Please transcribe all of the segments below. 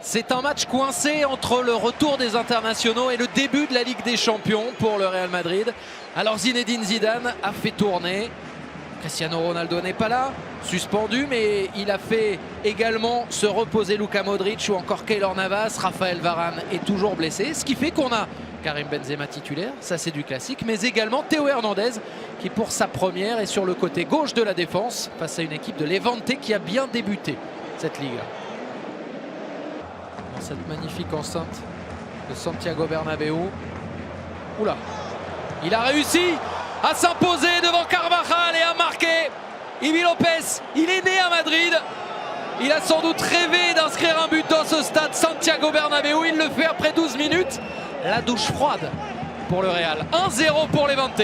C'est un match coincé entre le retour des internationaux et le début de la Ligue des Champions pour le Real Madrid. Alors Zinedine Zidane a fait tourner. Cristiano Ronaldo n'est pas là, suspendu, mais il a fait également se reposer Luka Modric ou encore Keylor Navas. Raphaël Varane est toujours blessé, ce qui fait qu'on a Karim Benzema titulaire, ça c'est du classique, mais également Théo Hernandez qui pour sa première est sur le côté gauche de la défense face à une équipe de Levante qui a bien débuté cette Liga. Dans cette magnifique enceinte de Santiago Bernabéu. Oula, il a réussi à s'imposer devant Carvajal et à marquer. Ivi Lopez, il est né à Madrid. Il a sans doute rêvé d'inscrire un but dans ce stade Santiago Bernabéu. Il le fait après 12 minutes. La douche froide pour le Real. 1-0 pour Levante.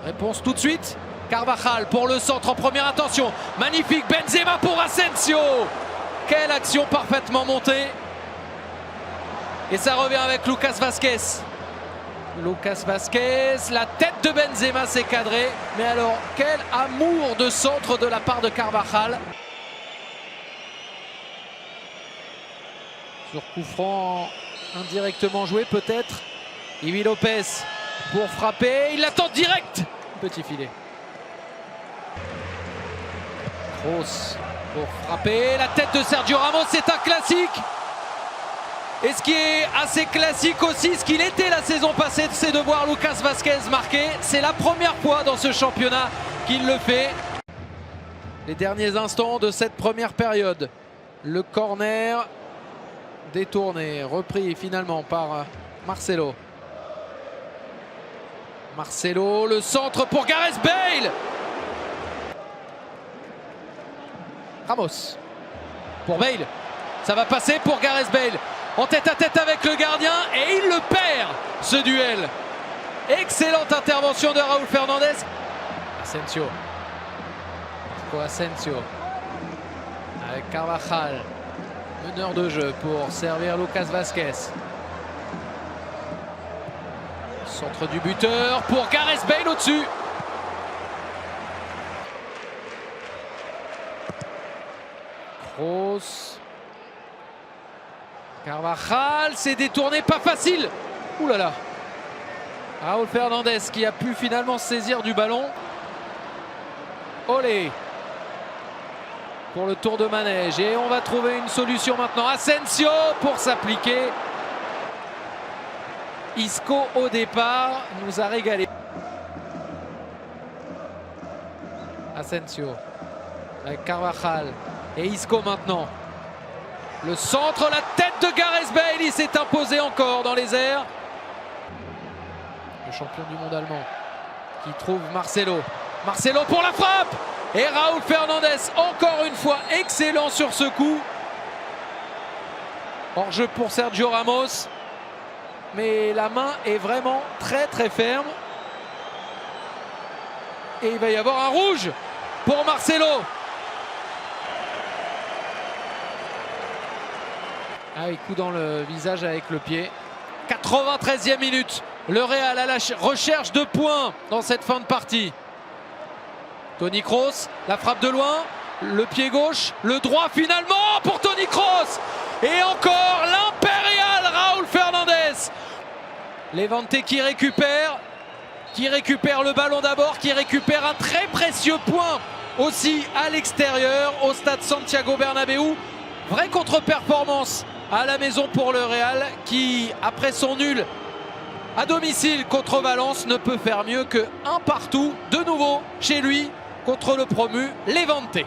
Réponse tout de suite. Carvajal pour le centre en première intention. Magnifique Benzema pour Asensio. Quelle action parfaitement montée. Et ça revient avec Lucas Vázquez. Lucas Vázquez, la tête de Benzema s'est cadrée. Mais alors, quel amour de centre de la part de Carvajal. Sur coup franc indirectement joué peut-être. Ivi Lopez pour frapper. Il l'attend direct. Petit filet. Kroos pour frapper. La tête de Sergio Ramos, c'est un classique. Et ce qui est assez classique aussi, ce qu'il était la saison passée, c'est de voir Lucas Vázquez marquer. C'est la première fois dans ce championnat qu'il le fait. Les derniers instants de cette première période. Le corner détourné, repris finalement par Marcelo. Marcelo, le centre pour Gareth Bale. Ramos pour Bale. Ça va passer pour Gareth Bale. En tête à tête avec le gardien et il le perd, ce duel. Excellente intervention de Raúl Fernandez. Asensio. Marco Asensio. Avec Carvajal. Meneur de jeu pour servir Lucas Vázquez. Centre du buteur pour Gareth Bale au-dessus. Kroos. Carvajal, c'est détourné, pas facile. Ouh là là. Raúl Fernandez qui a pu finalement saisir du ballon. Olé. Pour le tour de manège. Et on va trouver une solution maintenant. Asensio pour s'appliquer. Isco au départ nous a régalé. Asensio avec Carvajal et Isco maintenant. Le centre, la tête de Gareth Bale, il s'est imposé encore dans les airs. Le champion du monde allemand qui trouve Marcelo. Marcelo pour la frappe. Et Raúl Fernandez, encore une fois, excellent sur ce coup. Hors-jeu pour Sergio Ramos. Mais la main est vraiment très très ferme. Et il va y avoir un rouge pour Marcelo. Ah oui, coup dans le visage avec le pied. 93e minute. Le Real à la recherche de points dans cette fin de partie. Toni Kroos, la frappe de loin. Le pied gauche, le droit finalement pour Toni Kroos. Et encore l'impérial Raúl Fernandez. Levante qui récupère le ballon d'abord, qui récupère un très précieux point aussi à l'extérieur au stade Santiago Bernabéu. Vraie contre-performance à la maison pour le Real qui, après son nul à domicile contre Valence, ne peut faire mieux que un partout de nouveau chez lui contre le promu Levante.